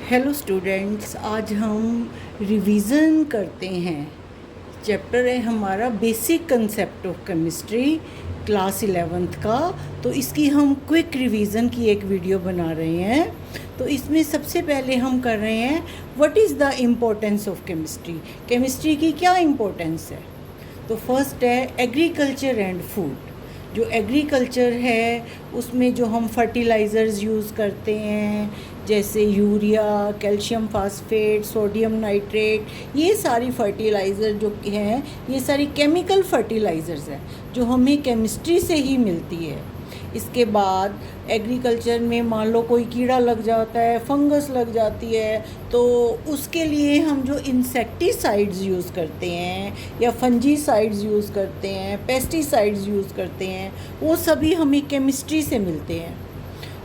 Hello students, आज हम revision करते हैं। चैप्टर है हमारा basic concept of chemistry, class 11th का। तो इसकी हम क्विक रिवीजन की एक वीडियो बना रहे हैं। तो इसमें सबसे पहले हम कर रहे हैं what is the importance of chemistry. Chemistry की क्या इम्पोर्टेंस है? तो फर्स्ट है एग्रीकल्चर एंड फूड। जो एग्रीकल्चर है उसमें जो हम फर्टिलाइज़र्स यूज़ करते हैं, जैसे urea, calcium phosphate, sodium nitrate, ये सारी फर्टिलाइज़र जो हैं ये सारी केमिकल फर्टिलाइज़र्स हैं जो हमें केमिस्ट्री से ही मिलती है। इसके बाद एग्रीकल्चर में मान लो कोई कीड़ा लग जाता है, फंगस लग जाती है, तो उसके लिए हम जो इंसेक्टिसाइड्स यूज़ करते हैं या फंजीसाइड्स यूज़ करते हैं, पेस्टिसाइड्स यूज़ करते हैं, वो सभी हमें केमिस्ट्री से मिलते हैं।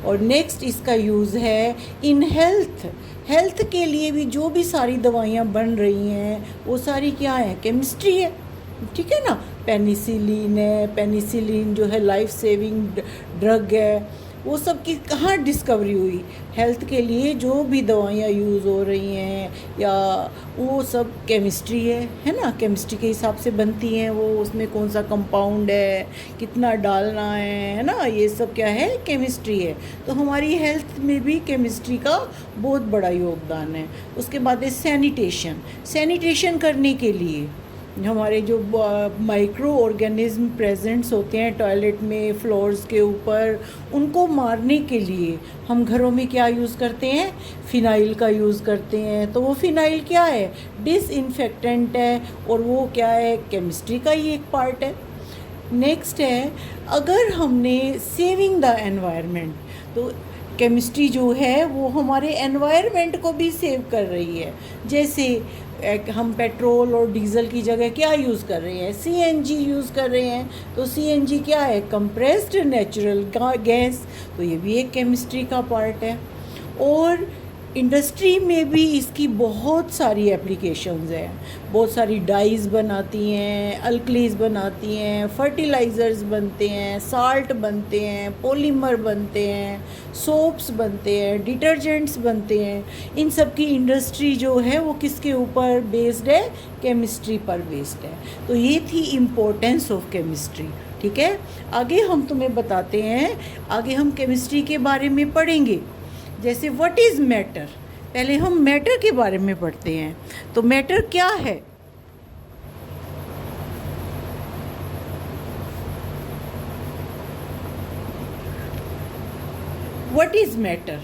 और नेक्स्ट इसका यूज़ है इन हेल्थ के लिए भी जो भी सारी दवाइयाँ बन रही हैं वो सारी क्या है? केमिस्ट्री है, ठीक है ना। पेनिसिलिन है, पेनिसिलिन जो है लाइफ सेविंग ड्रग है, वो सब की कहाँ डिस्कवरी हुई? हेल्थ के लिए जो भी दवाइयाँ यूज़ हो रही हैं या वो सब केमिस्ट्री है ना। केमिस्ट्री के हिसाब से बनती हैं वो, उसमें कौन सा कंपाउंड है, कितना डालना है ना, ये सब क्या है? केमिस्ट्री है। तो हमारी हेल्थ में भी केमिस्ट्री का बहुत बड़ा योगदान है। उसके बाद है सैनिटेशन करने के लिए हमारे जो माइक्रो ऑर्गेनिज्म प्रेजेंट्स होते हैं टॉयलेट में, फ्लोर्स के ऊपर, उनको मारने के लिए हम घरों में क्या यूज़ करते हैं? फिनाइल का यूज़ करते हैं। तो वो फिनाइल क्या है? डिसइंफेक्टेंट है, और वो क्या है? केमिस्ट्री का ही एक पार्ट है। नेक्स्ट है अगर हमने सेविंग द एनवायरनमेंट, तो केमिस्ट्री जो है वो हमारे एनवायरनमेंट को भी सेव कर रही है। जैसे हम पेट्रोल और डीजल की जगह क्या यूज़ कर रहे हैं? सीएनजी यूज़ कर रहे हैं। तो सीएनजी क्या है? Compressed natural gas. तो ये भी एक केमिस्ट्री का पार्ट है। और इंडस्ट्री में भी इसकी बहुत सारी एप्लीकेशंस हैं। बहुत सारी डाइज़ बनाती हैं, अल्कलीज बनाती हैं, फर्टिलाइज़र्स बनते हैं, साल्ट बनते हैं, पॉलीमर बनते हैं, सोप्स बनते हैं, डिटर्जेंट्स बनते हैं। इन सब की इंडस्ट्री जो है वो किसके ऊपर बेस्ड है? केमिस्ट्री पर बेस्ड है। तो ये थी इम्पोर्टेंस ऑफ केमिस्ट्री, ठीक है। आगे हम तुम्हें बताते हैं, आगे हम केमिस्ट्री के बारे में पढ़ेंगे। जैसे व्हाट इज़ मैटर। पहले हम मैटर के बारे में पढ़ते हैं। तो मैटर क्या है? What is matter?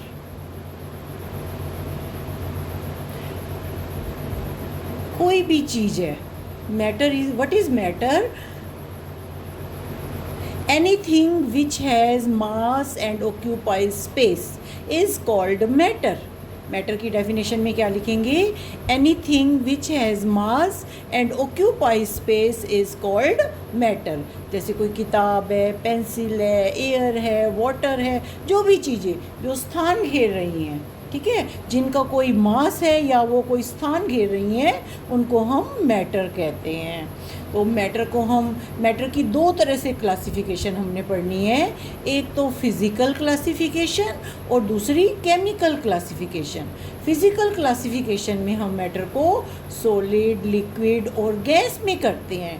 कोई भी चीज़ है। Matter is, what is matter? Anything which has mass and occupies space is called matter. Matter की डेफिनेशन में क्या लिखेंगे? Anything which has mass and occupies space is called matter. जैसे कोई किताब है, पेंसिल है, एयर है, वाटर है, जो भी चीज़ें जो स्थान घेर रही हैं, ठीक है, जिनका कोई मास है या वो कोई स्थान घेर रही हैं, उनको हम मैटर कहते हैं। तो मैटर की दो तरह से क्लासिफिकेशन हमने पढ़नी है। एक तो फिज़िकल क्लासिफिकेशन और दूसरी केमिकल क्लासिफिकेशन। फिज़िकल क्लासिफिकेशन में हम मैटर को सॉलिड, लिक्विड और गैस में करते हैं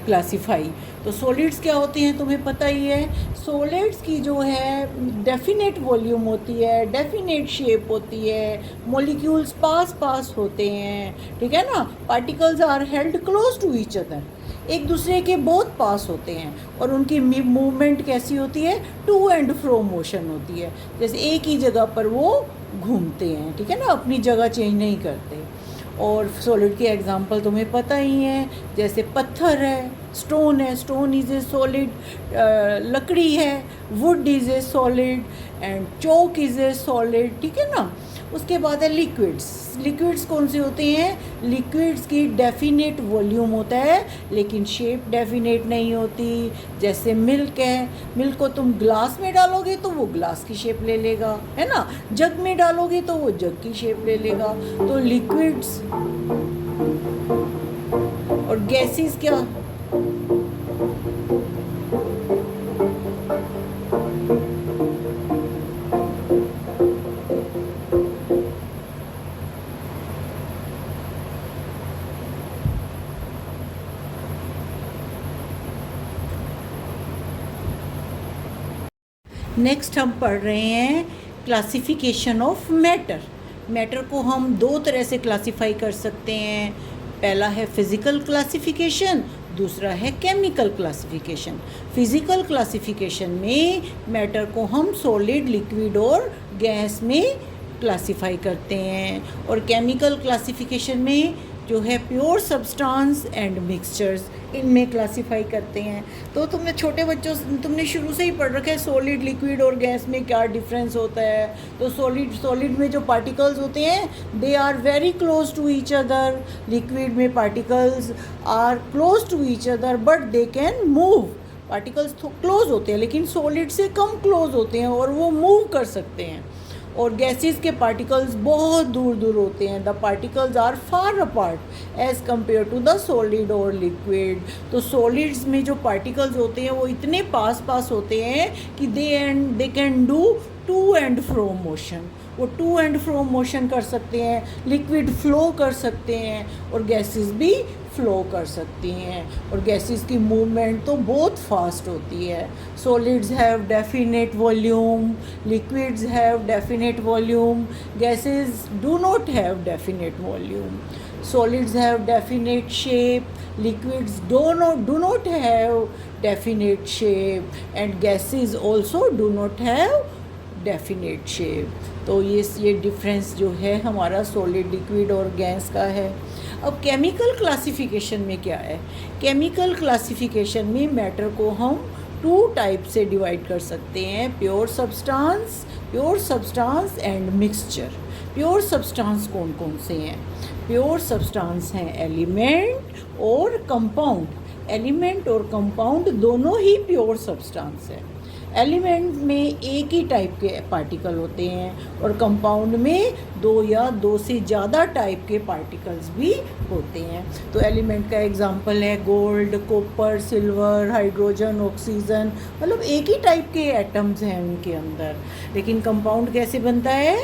क्लासिफाई। तो सॉलिड्स क्या होते हैं तुम्हें पता ही है। सॉलिड्स की जो है डेफिनेट वॉल्यूम होती है, डेफिनेट शेप होती है, मॉलिक्यूल्स पास होते हैं, ठीक है ना। Particles are held close to each other, एक दूसरे के बहुत पास होते हैं, और उनकी मूवमेंट कैसी होती है? टू एंड फ्रो मोशन होती है। जैसे एक ही जगह पर वो घूमते हैं, ठीक है ना, अपनी जगह चेंज नहीं करते। और सॉलिड के एग्जांपल तुम्हें पता ही है, जैसे पत्थर है, स्टोन है, स्टोन इज़ ए सॉलिड, लकड़ी है, would is a solid, and Chowk is a solid, ठीक है ना। उसके बाद है लिक्विड्स कौन से होते हैं? लिक्विड्स की डेफिनेट वॉल्यूम होता है लेकिन शेप डेफिनेट नहीं होती। जैसे मिल्क है, मिल्क को तुम ग्लास में डालोगे तो वो ग्लास की शेप ले लेगा, है ना। जग में डालोगे तो वो जग की शेप ले लेगा। तो लिक्विड्स और गैसेस क्या? नेक्स्ट हम पढ़ रहे हैं क्लासिफिकेशन ऑफ मैटर। मैटर को हम दो तरह से क्लासिफाई कर सकते हैं। पहला है फिज़िकल क्लासिफिकेशन, दूसरा है केमिकल क्लासिफिकेशन। फिज़िकल क्लासिफिकेशन में मैटर को हम सॉलिड, लिक्विड और गैस में क्लासिफाई करते हैं, और केमिकल क्लासिफिकेशन में जो है प्योर सब्सटेंस एंड मिक्सचर्स, इनमें क्लासिफाई करते हैं। तो तुमने छोटे बच्चों तुमने शुरू से ही पढ़ रखा है सॉलिड, लिक्विड और गैस में क्या डिफरेंस होता है। तो सॉलिड में जो पार्टिकल्स होते हैं they are very close to each other, liquid में particles are close to each other but they can move. Particles तो क्लोज होते हैं लेकिन सॉलिड से कम क्लोज होते हैं और वो मूव कर सकते हैं। और गैसेस के पार्टिकल्स बहुत दूर दूर होते हैं, the particles are far apart as compare to the solid और लिक्विड। तो सॉलिड्स में जो पार्टिकल्स होते हैं वो इतने पास पास होते हैं कि they can do to and fro motion, वो टू एंड फ्रो मोशन कर सकते हैं। लिक्विड फ्लो कर सकते हैं और गैसेस भी फ्लो कर सकती हैं, और गैसेस की मूवमेंट तो बहुत फास्ट होती है। Solids have definite volume, liquids have definite volume, gases do not have definite volume. Solids have definite shape, liquids do not have definite shape, and gases also do not have definite shape. तो ये difference जो है हमारा solid, liquid और gas का है। अब chemical classification में क्या है? केमिकल क्लासिफिकेशन में मैटर को हम टू टाइप से डिवाइड कर सकते हैं, pure substance and mixture. Pure substance कौन कौन से हैं? प्योर सब्सटेंस हैं एलिमेंट और कंपाउंड। एलिमेंट और कंपाउंड दोनों ही प्योर सब्सटेंस है। एलिमेंट में एक ही टाइप के पार्टिकल होते हैं और कंपाउंड में दो या दो से ज़्यादा टाइप के पार्टिकल्स भी होते हैं। तो एलिमेंट का एग्जांपल है gold, copper, silver, hydrogen, oxygen, मतलब एक ही टाइप के एटम्स हैं उनके अंदर। लेकिन कंपाउंड कैसे बनता है?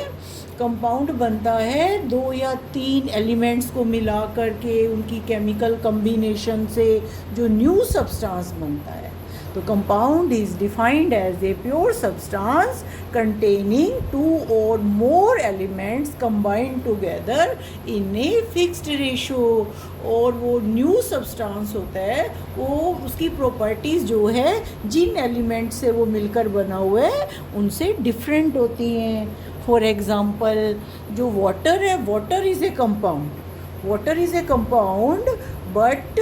कंपाउंड बनता है दो या तीन एलिमेंट्स को मिला करके उनकी केमिकल कम्बिनेशन से जो न्यू सब्सटेंस बनता है। तो compound is defined as a pure substance containing two or more elements combined together in a fixed ratio। और वो न्यू सब्सटेंस होता है, वो उसकी प्रॉपर्टीज़ जो है जिन एलिमेंट से वो मिलकर बना हुआ है उनसे डिफरेंट होती हैं। फॉर एग्ज़ाम्पल जो वाटर है, water is a compound but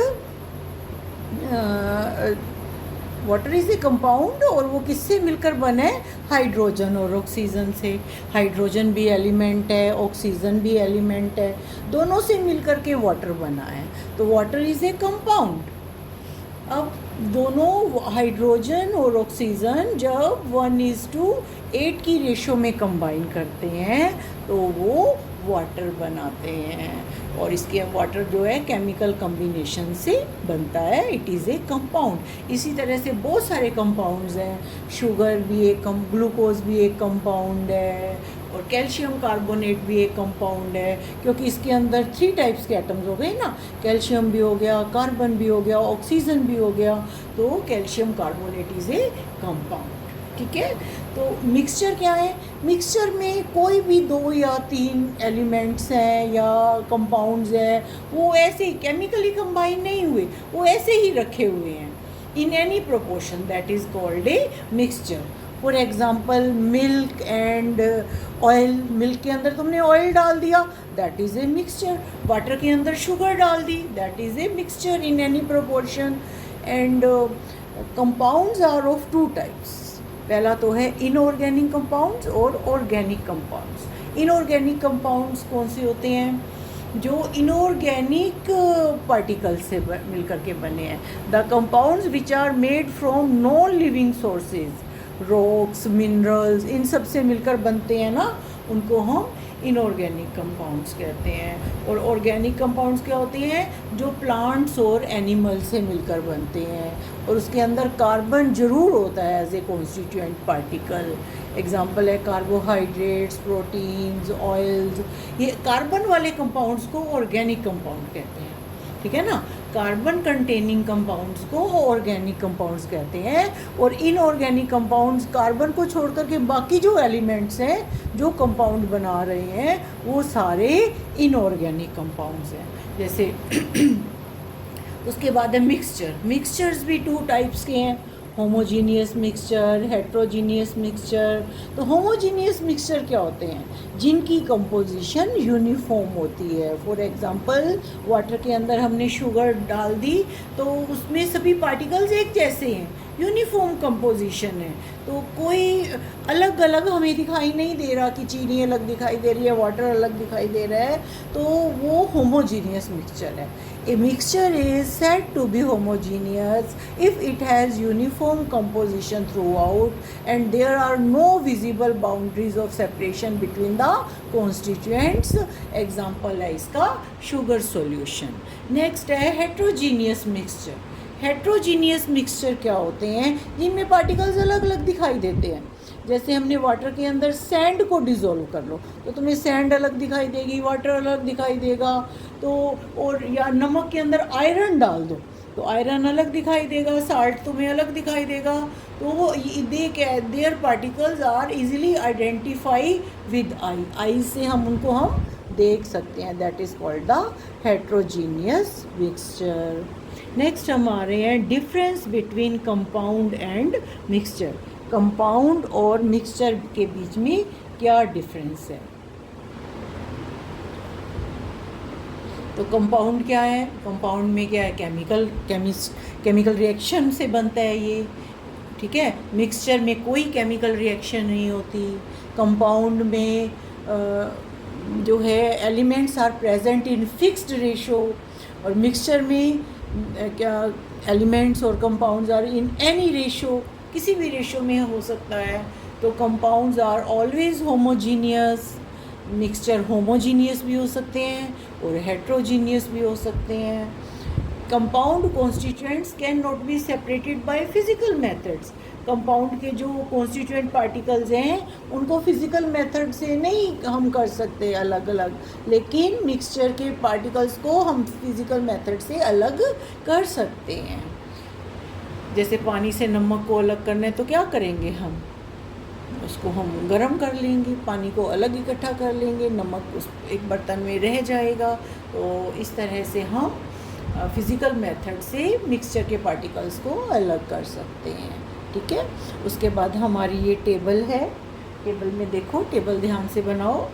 water is a compound, और वो किससे मिलकर बना है? हाइड्रोजन और ऑक्सीजन से। हाइड्रोजन भी एलिमेंट है, ऑक्सीजन भी एलिमेंट है, दोनों से मिलकर के वाटर बना है, तो वाटर इज़ ए कंपाउंड। अब दोनों हाइड्रोजन और ऑक्सीजन जब 1:8 की रेशो में कंबाइन करते हैं तो वो वाटर बनाते हैं, और इसके वाटर जो है केमिकल कम्बिनेशन से बनता है, इट इज़ ए कंपाउंड। इसी तरह से बहुत सारे कंपाउंड्स हैं। शुगर भी एक ग्लूकोज भी एक कंपाउंड है, और कैल्शियम कार्बोनेट भी एक कंपाउंड है, क्योंकि इसके अंदर 3 टाइप्स के एटम्स हो गए ना, कैल्शियम भी हो गया, कार्बन भी हो गया, ऑक्सीजन भी हो गया, तो calcium carbonate is a compound. ठीक है। तो मिक्सचर क्या है? मिक्सचर में कोई भी 2 या 3 एलिमेंट्स हैं या कंपाउंड्स हैं, वो ऐसे ही केमिकली कंबाइन नहीं हुए, वो ऐसे ही रखे हुए हैं in any proportion, that is called a mixture. For example milk and oil, milk के अंदर तुमने ऑयल डाल दिया, that is a mixture. Water के अंदर शुगर डाल दी, that is a mixture in any proportion. And compounds are of 2 types. पहला तो है इनऑर्गेनिक कंपाउंड्स और ऑर्गेनिक कंपाउंड्स। इनऑर्गेनिक कंपाउंड्स कौन से होते हैं? जो इनऑर्गेनिक पार्टिकल्स से मिलकर के बने हैं। The compounds which are made from non living sources, rocks, minerals, इन सब से मिलकर बनते हैं ना, उनको हम इनऑर्गेनिक कंपाउंड्स कहते हैं। और ऑर्गेनिक कंपाउंड्स क्या होते हैं? जो प्लांट्स और एनिमल से मिलकर बनते हैं, और उसके अंदर कार्बन ज़रूर होता है as a constituent particle. Example है कार्बोहाइड्रेट्स, प्रोटीन्स, ऑयल्स। ये कार्बन वाले कंपाउंड्स को ऑर्गेनिक कंपाउंड कहते हैं। ठीक है ना। कार्बन कंटेनिंग कंपाउंड्स को ऑर्गेनिक कंपाउंड्स कहते हैं, और इनऑर्गेनिक कंपाउंड्स कार्बन को छोड़ करके बाकी जो एलिमेंट्स हैं जो कंपाउंड बना रहे हैं वो सारे इनऑर्गेनिक कंपाउंड्स हैं। जैसे उसके बाद है मिक्सचर। मिक्सचर्स भी टू टाइप्स के हैं, होमोजीनियस मिक्सचर, हेट्रोजीनियस मिक्सचर। तो होमोजीनियस मिक्सचर क्या होते हैं? जिनकी कंपोजिशन यूनिफॉर्म होती है। फॉर एग्जांपल वाटर के अंदर हमने शुगर डाल दी तो उसमें सभी पार्टिकल्स एक जैसे हैं, यूनिफॉर्म कंपोजिशन है, तो कोई अलग अलग हमें दिखाई नहीं दे रहा कि चीनी अलग दिखाई दे रही है, वाटर अलग दिखाई दे रहा है, तो वो होमोजीनियस मिक्सचर है। A mixture is said to be homogeneous if it has uniform composition throughout and there are no visible boundaries of separation between the constituents. Example है इसका sugar solution. Next है heterogeneous mixture. हेट्रोजीनियस मिक्सचर क्या होते हैं? जिनमें particles अलग अलग दिखाई देते हैं। जैसे हमने वाटर के अंदर सैंड को डिज़ोल्व कर लो तो तुम्हें सैंड अलग दिखाई देगी, वाटर अलग दिखाई देगा। तो और या नमक के अंदर आयरन डाल दो तो आयरन अलग दिखाई देगा, साल्ट तुम्हें अलग दिखाई देगा। तो वो their particles are easily identify with eye से हम उनको देख सकते हैं। That is called the heterogeneous mixture. Next हम आ रहे हैं difference between compound and mixture. Compound और मिक्सचर के बीच में क्या डिफरेंस है? तो कंपाउंड क्या है? कंपाउंड में क्या है? केमिकल रिएक्शन से बनता है ये, ठीक है। मिक्सचर में कोई केमिकल रिएक्शन नहीं होती। कंपाउंड में जो है elements are present in fixed ratio, और मिक्सचर में क्या एलिमेंट्स और compounds are in any ratio, किसी भी रेशो में हो सकता है। तो compounds are always homogeneous. Mixture homogeneous भी हो सकते हैं और हेट्रोजीनियस भी हो सकते हैं। Compound constituents can not be separated by physical methods. Compound के जो कॉन्स्टिट्यूएंट पार्टिकल्स हैं उनको फिजिकल मेथड से नहीं हम कर सकते अलग अलग, लेकिन मिक्सचर के पार्टिकल्स को हम फिजिकल मेथड से अलग कर सकते हैं। जैसे पानी से नमक को अलग करना है तो क्या करेंगे? हम उसको हम गर्म कर लेंगे, पानी को अलग इकट्ठा कर लेंगे, नमक उस एक बर्तन में रह जाएगा। तो इस तरह से हम फिज़िकल मेथड से मिक्सचर के पार्टिकल्स को अलग कर सकते हैं, ठीक है। उसके बाद हमारी ये टेबल है। टेबल में देखो, टेबल ध्यान से बनाओ।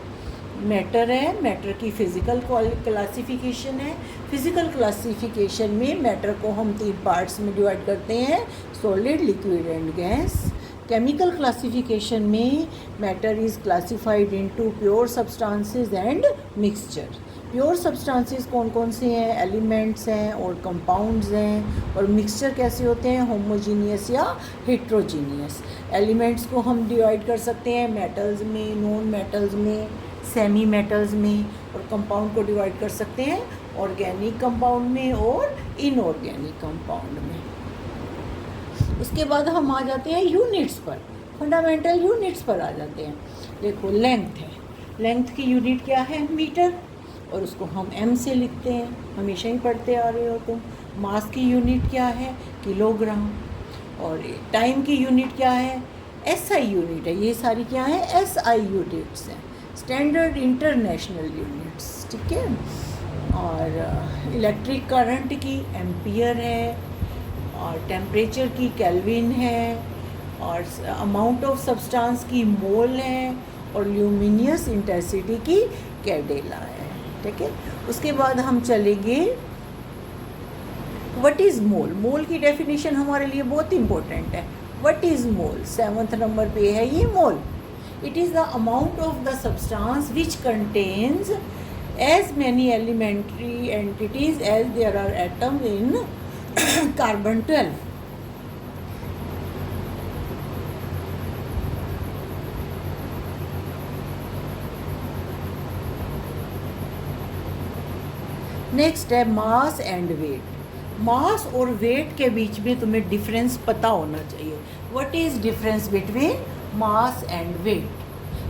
मैटर है, मैटर की फ़िज़िकल क्लासिफिकेशन है। फ़िज़िकल क्लासिफिकेशन में मैटर को हम 3 पार्ट्स में डिवाइड करते हैं, solid, liquid and gas. Chemical classification में matter is classified into pure substances and mixture. Pure substances कौन कौन से हैं? एलिमेंट्स हैं और कंपाउंड्स हैं। और मिक्सचर कैसे होते हैं? होमोजीनियस या हेट्रोजीनियस। एलिमेंट्स को हम डिवाइड कर सकते हैं मेटल्स में, नॉन मेटल्स में, सेमी मेटल्स में। और कंपाउंड को डिवाइड कर सकते हैं ऑर्गेनिक कंपाउंड में और इनऑर्गेनिक कंपाउंड में। उसके बाद हम आ जाते हैं यूनिट्स पर, फंडामेंटल यूनिट्स पर आ जाते हैं। देखो, लेंथ है, लेंथ की यूनिट क्या है? मीटर, और उसको हम एम से लिखते हैं, हमेशा ही पढ़ते आ रहे हो तुम। मास की यूनिट क्या है? किलोग्राम। और टाइम की यूनिट क्या है? एसआई यूनिट है। ये सारी क्या है? एसआई यूनिट्स हैं, स्टैंडर्ड इंटरनेशनल यूनिट्स, ठीक है। और इलेक्ट्रिक करंट की एम्पियर है, और टेम्परेचर की केल्विन है, और अमाउंट ऑफ सब्सटेंस की मोल है, और ल्यूमिनियस इंटेंसिटी की कैडेला है, ठीक है। उसके बाद हम चलेंगे व्हाट इज़ मोल। मोल की डेफिनेशन हमारे लिए बहुत इंपॉर्टेंट है। What is mole? 7th number पे है ये mole. It is the amount of the substance which contains as many elementary entities as there are atom in carbon 12। Next है मास एंड वेट। मास और wait के बीच में तुम्हें डिफरेंस पता होना चाहिए। What is difference between mass and weight?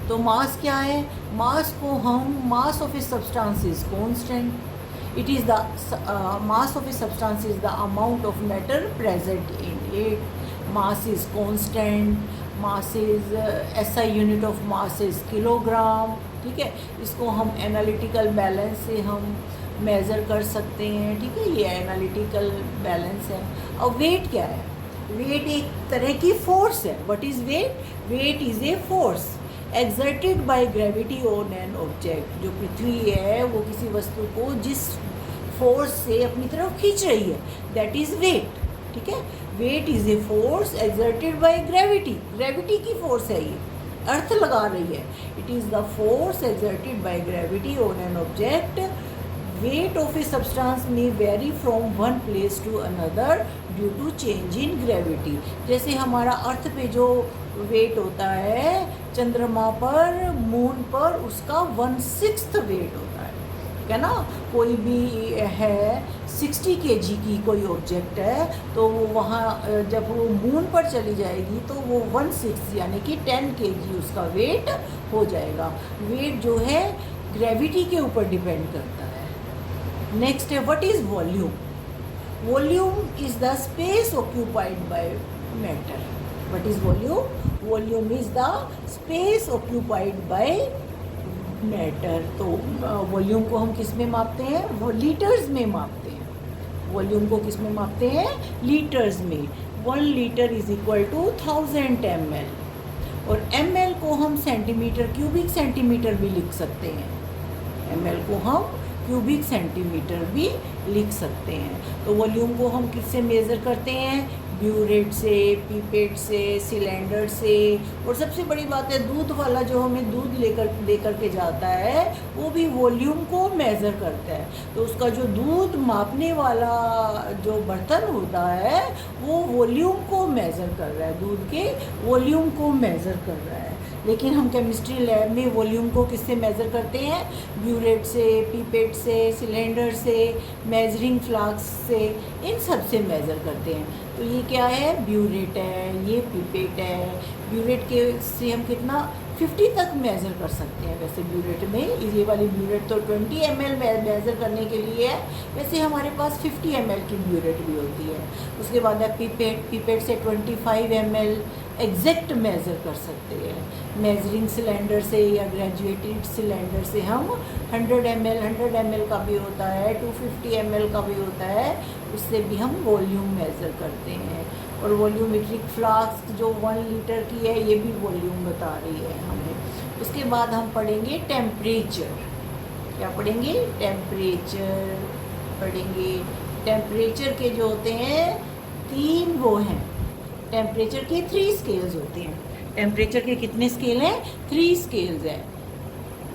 तो मास क्या है? मास को हम, mass of a substance is constant, It is the mass of a substance is the amount of matter present in it. Mass is constant. Mass is SI unit of mass is kilogram. ठीक है, इसको हम analytical balance से हम measure कर सकते हैं. ठीक है, ये एनालिटिकल बैलेंस है. अब वेट क्या है? वेट एक तरह की फोर्स है. What is weight? Weight is a force exerted by gravity on an object. जो पृथ्वी है वो किसी वस्तु को जिस फोर्स से अपनी तरफ खींच रही है, दैट इज़ वेट. ठीक है, weight is a force exerted by gravity. Gravity की फोर्स है ये, अर्थ लगा रही है. It is the force exerted by gravity on an object. Weight of a substance में vary from one place to another due to change in gravity. जैसे हमारा अर्थ पे जो वेट होता है, चंद्रमा पर, मून पर उसका 1/6 वेट होता है. ठीक है ना. कोई भी है 60 kg की कोई ऑब्जेक्ट है, तो वो वहाँ जब वो मून पर चली जाएगी तो वो 1/6 यानी कि 10 kg उसका वेट हो जाएगा. वेट जो है ग्रेविटी के ऊपर डिपेंड करता है. नेक्स्ट है what is volume. Volume is the space occupied by matter. What is volume? Volume is the space occupied by matter. तो वॉल्यूम को हम किस में मापते हैं? वो लीटर्स में मापते हैं. वॉल्यूम को किस में मापते हैं? लीटर्स में. 1 litre is equal to 1000 ml. और ml को हम सेंटीमीटर, क्यूबिक सेंटीमीटर भी लिख सकते हैं. ml को हम क्यूबिक सेंटीमीटर भी लिख सकते हैं. तो वॉल्यूम को हम किससे मेज़र करते हैं? ब्यूरेट से, पीपेट से, सिलेंडर से. और सबसे बड़ी बात है, दूध वाला जो हमें दूध लेकर के जाता है वो भी वॉल्यूम को मेज़र करता है. तो उसका जो दूध मापने वाला जो बर्तन होता है वो वॉल्यूम को मेज़र कर रहा है, दूध के वॉल्यूम को मेज़र कर रहा है. लेकिन हम केमिस्ट्री लैब में वॉल्यूम को किससे मेज़र करते हैं? ब्यूरेट से, पीपेट से, सिलेंडर से, मेजरिंग फ्लास्क से, इन सब से मेज़र करते हैं. तो ये क्या है? ब्यूरेट है, ये पीपेट है. ब्यूरेट के से हम कितना 50 तक मेज़र कर सकते हैं. वैसे ब्यूरेट में ये वाली ब्यूरेट तो 20 ml मेज़र करने के लिए है. वैसे हमारे पास 50 ml की ब्यूरेट भी होती है. उसके बाद है पीपेट. पीपेट से 25 ml एग्जैक्ट मेज़र कर सकते हैं. मेजरिंग सिलेंडर से या ग्रेजुएटेड सिलेंडर से हम 100 ml का भी होता है, 250 ml का भी होता है, उससे भी हम वॉल्यूम मेज़र करते हैं. और वॉल्यूमेट्रिक फ्लास्क जो 1 लीटर की है ये भी वॉल्यूम बता रही है हमें. उसके बाद हम पढ़ेंगे टेम्परेचर. क्या पढ़ेंगे? टेम्परेचर पढ़ेंगे. टेम्परेचर के जो होते हैं 3 वो हैं. टेम्परेचर के 3 स्केल्स होते हैं. टेम्परेचर के कितने स्केल हैं? 3 स्केल्स हैं.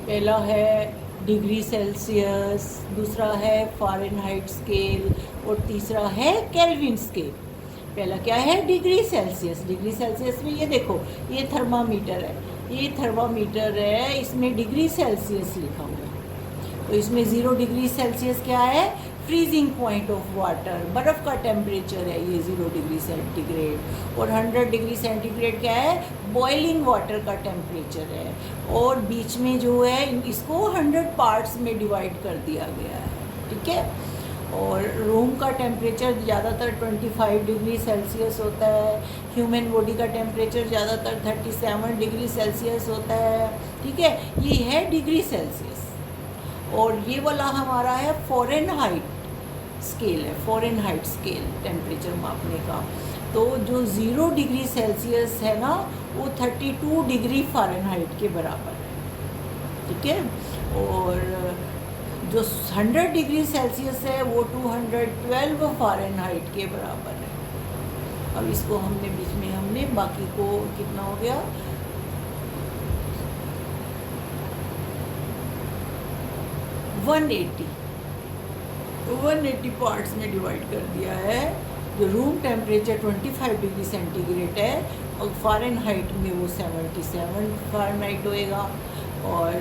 पहला है डिग्री सेल्सियस, दूसरा है फ़ारेनहाइट स्केल और तीसरा है केल्विन स्केल. पहला क्या है? Degree Celsius. डिग्री सेल्सियस में ये देखो, ये थर्मामीटर है, ये थर्मामीटर है, इसमें डिग्री सेल्सियस लिखा हुआ है. तो इसमें 0 डिग्री सेल्सियस क्या है? फ्रीजिंग पॉइंट ऑफ वाटर, बर्फ़ का टेम्परेचर है ये 0 डिग्री सेंटीग्रेड. और 100 डिग्री सेंटीग्रेड क्या है? बॉइलिंग वाटर का टेम्परेचर है. और बीच में जो है इसको 100 पार्ट्स में डिवाइड कर दिया गया है. ठीक है. और रूम का टेम्परेचर ज़्यादातर 25 डिग्री सेल्सियस होता है. ह्यूमन बॉडी का टेम्परेचर ज़्यादातर 37 डिग्री सेल्सियस होता है. ठीक है, ये है डिग्री सेल्सियस. और ये वाला हमारा है फ़ारेनहाइट स्केल है. फ़ारेनहाइट स्केल टेम्परेचर मापने का. तो जो 0 डिग्री सेल्सियस है ना, वो 32 डिग्री फ़ारेनहाइट के बराबर है. ठीक है. और जो 100 डिग्री सेल्सियस है वो 212 फ़ारेनहाइट के बराबर है. अब इसको हमने बीच में हमने बाकी को कितना हो गया? 180 पार्ट्स में डिवाइड कर दिया है. जो रूम टेम्परेचर 25 डिग्री सेंटीग्रेड है और फ़ारेनहाइट में वो 77 फ़ारेनहाइट होएगा. और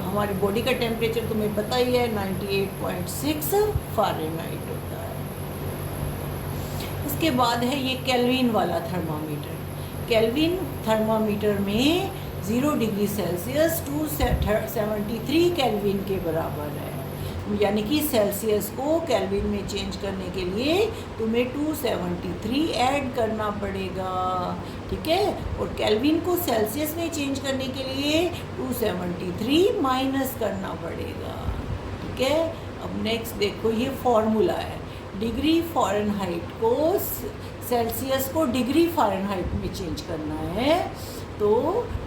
हमारी बॉडी का टेम्परेचर तुम्हें पता ही है 98.6 फ़ारेनहाइट होता है. इसके बाद है ये केल्विन वाला थर्मामीटर. केल्विन थर्मामीटर में 0 डिग्री सेल्सियस 273 केल्विन के बराबर है. यानी कि सेल्सियस को केल्विन में चेंज करने के लिए तुम्हें 273 ऐड करना पड़ेगा, ठीक है। और केल्विन को सेल्सियस में चेंज करने के लिए 273 माइनस करना पड़ेगा, ठीक है। अब नेक्स्ट देखो, ये फॉर्मूला है। डिग्री फ़ारेनहाइट को सेल्सियस को डिग्री फ़ारेनहाइट में चेंज करना है, तो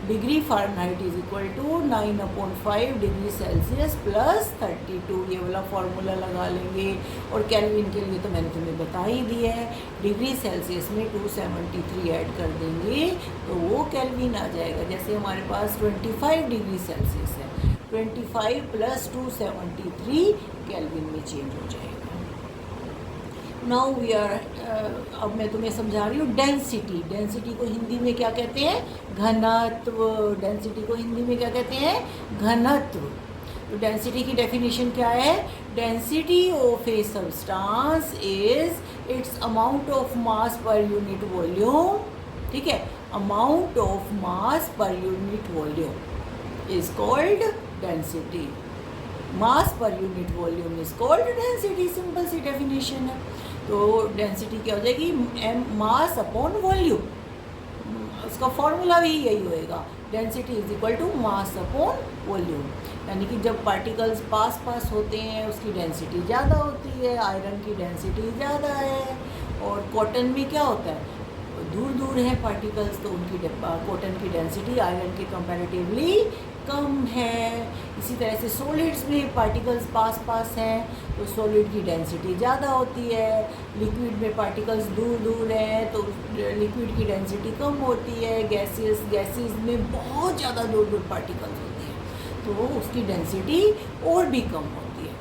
degree Fahrenheit is equal to 9/5 degree Celsius plus 32, ये वाला फार्मूला लगा लेंगे। और केल्विन के लिए तो मैंने तुम्हें बता ही दिया है, डिग्री सेल्सियस में 273 ऐड कर देंगे तो वो केल्विन आ जाएगा। जैसे हमारे पास 25 डिग्री सेल्सियस है, 25 प्लस 273 केल्विन में चेंज हो जाएगा। नाउ वी आर, अब मैं तुम्हें समझा रही हूँ डेंसिटी। डेंसिटी को हिंदी में क्या कहते हैं? घनत्व। डेंसिटी को हिंदी में क्या कहते हैं? घनत्व। तो डेंसिटी की डेफिनेशन क्या है? Density of a substance is its amount of mass per unit volume, ठीक है। Amount of mass per unit volume is called density. Mass per unit volume is called density. Simple सी definition है। तो density क्या हो जाएगी? M mass upon volume. उसका formula भी यही होएगा, density is equal to mass upon volume. यानी कि जब पार्टिकल्स पास होते हैं उसकी डेंसिटी ज़्यादा होती है, आयरन की डेंसिटी ज़्यादा है। और कॉटन में क्या होता है? दूर दूर है पार्टिकल्स, तो उनकी कॉटन की डेंसिटी आयरन के कंपैरेटिवली कम है। इसी तरह से सॉलिड्स में पार्टिकल्स पास हैं तो सॉलिड की डेंसिटी ज़्यादा होती है। लिक्विड में पार्टिकल्स दूर दूर हैं तो लिक्विड की डेंसिटी कम होती है। गैसेस में बहुत ज़्यादा दूर पार्टिकल्स होते हैं तो उसकी डेंसिटी और भी कम होती है।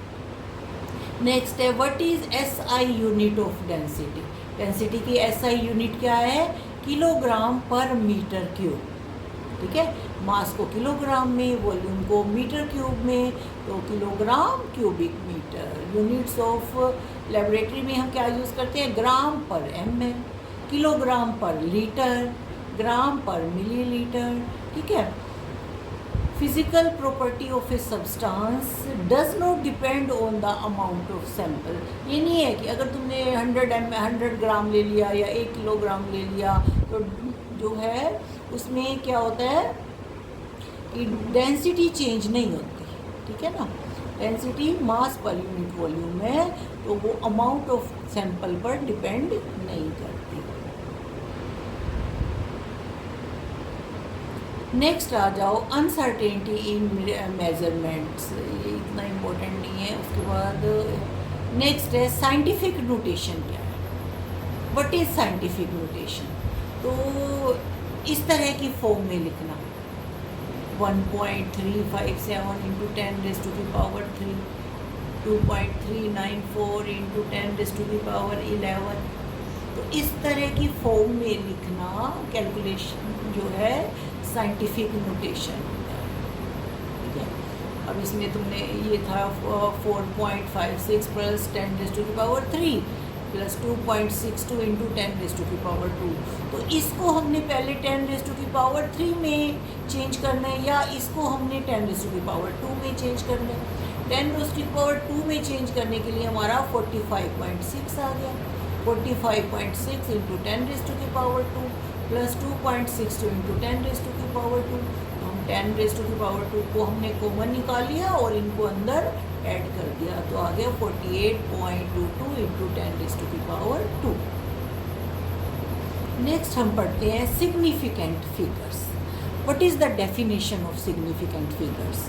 नेक्स्ट है, what is SI unit of density. Density की SI यूनिट क्या है? किलोग्राम पर मीटर क्यूब, ठीक है। मास को किलोग्राम में, वॉल्यूम को मीटर क्यूब में, तो kilogram cubic metre. Units of laboratory में हम क्या यूज़ करते हैं? Gram per ml, kilogram per litre, gram per millilitre, ठीक है। Physical property of a substance does not depend on the amount of sample. ये नहीं है कि अगर तुमने 100 ग्राम ले लिया या 1 किलोग्राम ले लिया तो जो है उसमें क्या होता है कि डेंसिटी चेंज नहीं होती, ठीक है ना। Density mass per unit volume है तो वो अमाउंट ऑफ सैंपल पर डिपेंड नहीं करती। नेक्स्ट आ जाओ, अनसर्टेनिटी इन मेजरमेंट्स। ये इतना इम्पोर्टेंट नहीं है। उसके बाद नेक्स्ट है साइंटिफिक नोटेशन क्या है? What is scientific notation? तो इस तरह की फॉर्म में लिखना 1.357 इंटू 10⁻³ 2.394 इंटू 10⁻11। तो इस तरह की फॉर्म में लिखना कैलकुलेशन जो है साइंटिफिक नोटेशन होता है, ठीक है। अब इसमें तुमने ये था 4.56 प्लस 10⁻³ प्लस 2.62 इंटू 10⁻²। तो इसको हमने पहले 10⁻³ में चेंज करना है या इसको हमने 10⁻² में चेंज करना है। 10⁻² में चेंज करने के लिए हमारा 45.6 आ गया। 45.6 इंटू 10⁻² प्लस 2.62 इंटू 10⁻²। तो हम 10⁻² को हमने कॉमन निकाल लिया और इनको अंदर ऐड कर दिया तो आ गया 48.22 इंटू 10⁻²। नेक्स्ट हम पढ़ते हैं significant figures. What is the definition of significant figures?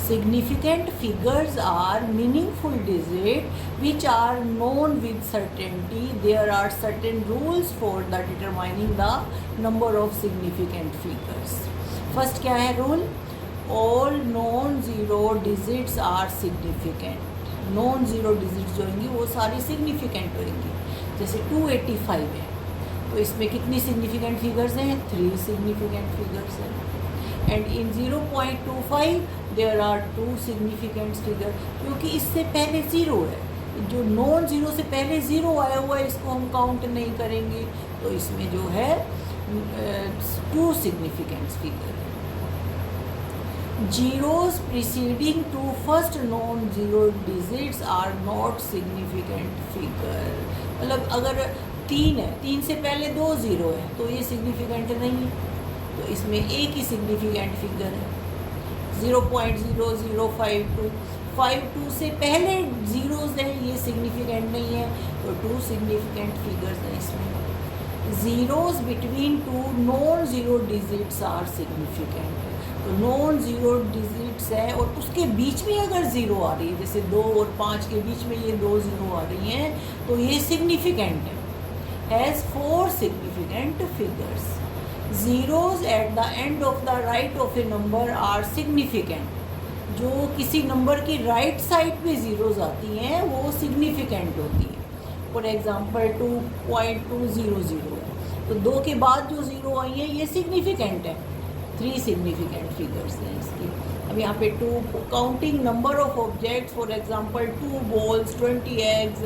Significant figures are meaningful digits which are known with certainty. There are certain rules for the determining the number of significant figures. First क्या है rule? All non-zero digits are significant. Non-zero digits जो होंगी वो सारी significant होंगी। जैसे 285 है तो इसमें कितनी significant figures हैं? 3 significant figures हैं। And in 0.25 there are 2 significant figure, क्योंकि इससे पहले ज़ीरो है। जो नॉन ज़ीरो से पहले ज़ीरो आया हुआ है इसको हम काउंट नहीं करेंगे, तो इसमें जो है 2 सिग्निफिकेंट फिगर है। zeros preceding to first known zero digits are not significant figure. मतलब अगर 3 है, 3 से पहले 2 ज़ीरो है तो ये सिग्निफिकेंट नहीं है, तो इसमें एक ही सिग्निफिकेंट फिगर है 0.0052. 52 से पहले ज़ीरोज़ हैं, ये सिग्निफिकेंट नहीं है, तो 2 सिग्निफिकेंट फिगर्स हैं इसमें. Zeros between 2 non zero digits are significant. तो नॉन ज़ीरो डिजिट्स है और उसके बीच में अगर ज़ीरो आ रही है, जैसे 2 और 5 के बीच में ये 2 ज़ीरो आ रही हैं, तो ये सिग्निफिकेंट है. Has 4 significant figures. Zeros at the end of the right of a number are significant. जो किसी नंबर की राइट साइड पे ज़ीरोज़ आती हैं वो सिग्निफिकेंट होती हैं. फॉर एग्ज़ाम्पल 2.200 है, तो 2 के बाद जो ज़ीरो आई है ये सिग्निफिकेंट है. 3 सिग्निफिकेंट फिगर्स हैं इसकी. अब यहाँ पे 2 counting number of objects, for example 2 balls 20 eggs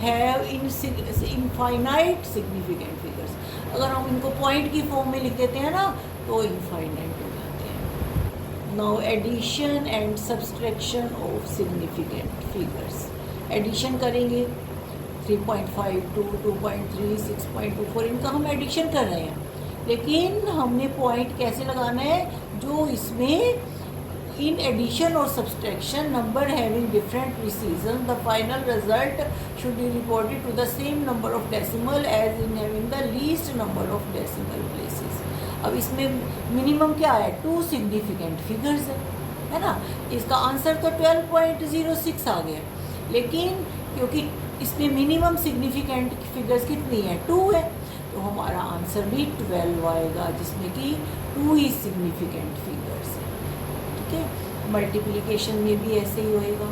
have infinite significant figures. अगर हम इनको पॉइंट की फॉर्म में लिख देते हैं ना तो इनफाइनाइट हो जाते हैं. Now addition and subtraction of significant figures. Addition करेंगे 3.52, 2.3, 6.24, इनका हम एडिशन कर रहे हैं, लेकिन हमने पॉइंट कैसे लगाना है, जो इसमें इन एडिशन और subtraction number having different precision the final result should be reported to the same number of decimal as in having the least number of decimal places. अब इसमें मिनिमम क्या है, 2 सिग्निफिकेंट फिगर्स है ना. इसका answer तो 12.06 आ गया, लेकिन क्योंकि इसमें मिनिमम सिग्निफिकेंट फिगर्स कितनी है, 2 है, तो हमारा आंसर भी 12 आएगा, जिसमें कि 2 ही सिग्निफिकेंट फिगर्स हैं. ठीक है. मल्टीप्लिकेशन में भी ऐसे ही होएगा.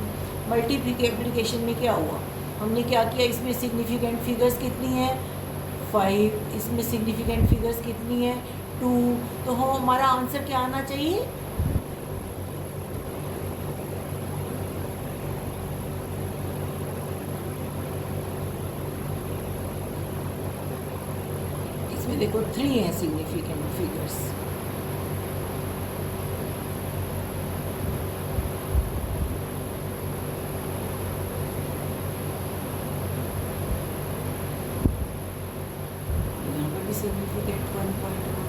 मल्टीप्लिकेशन में क्या हुआ, हमने क्या किया, इसमें सिग्निफिकेंट फिगर्स कितनी है, 5, इसमें सिग्निफिकेंट फिगर्स कितनी है, 2, तो हमारा आंसर क्या आना चाहिए, इसमें देखो 3 है सिग्निफिकेंट फिगर्स. यहाँ पर भी सिग्निफिकेंट 1.1